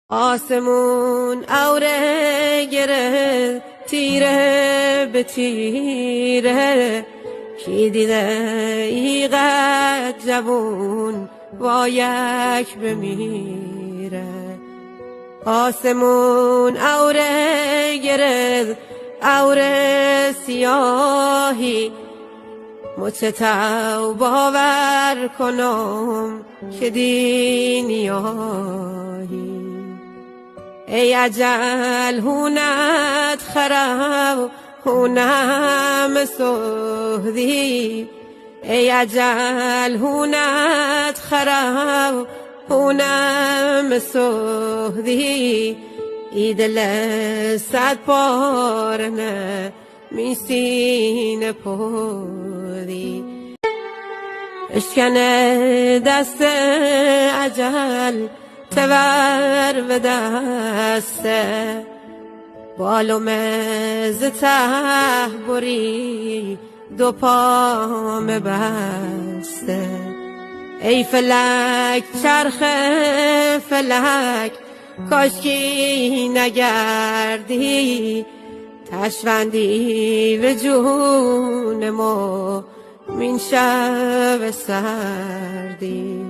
آسمون اوره گره تیره به تیره، کی دیده ایقد جوون با یک بمیره. آسمون اوره گره اوره سیاهی، متتو باور کنم که دینیاهی. ای اجل هونت خراب هونم سهدی، ای اجل هونت خراب هونم سهدی. ای دل صد پارنه میسین پودی، اشکنه دست اجل تبر به دسته، بالوم ز ته بری دو پام بسته. ای فلک چرخ فلک کاشکی نگردی، تشوندی به جون ما من شب سردی.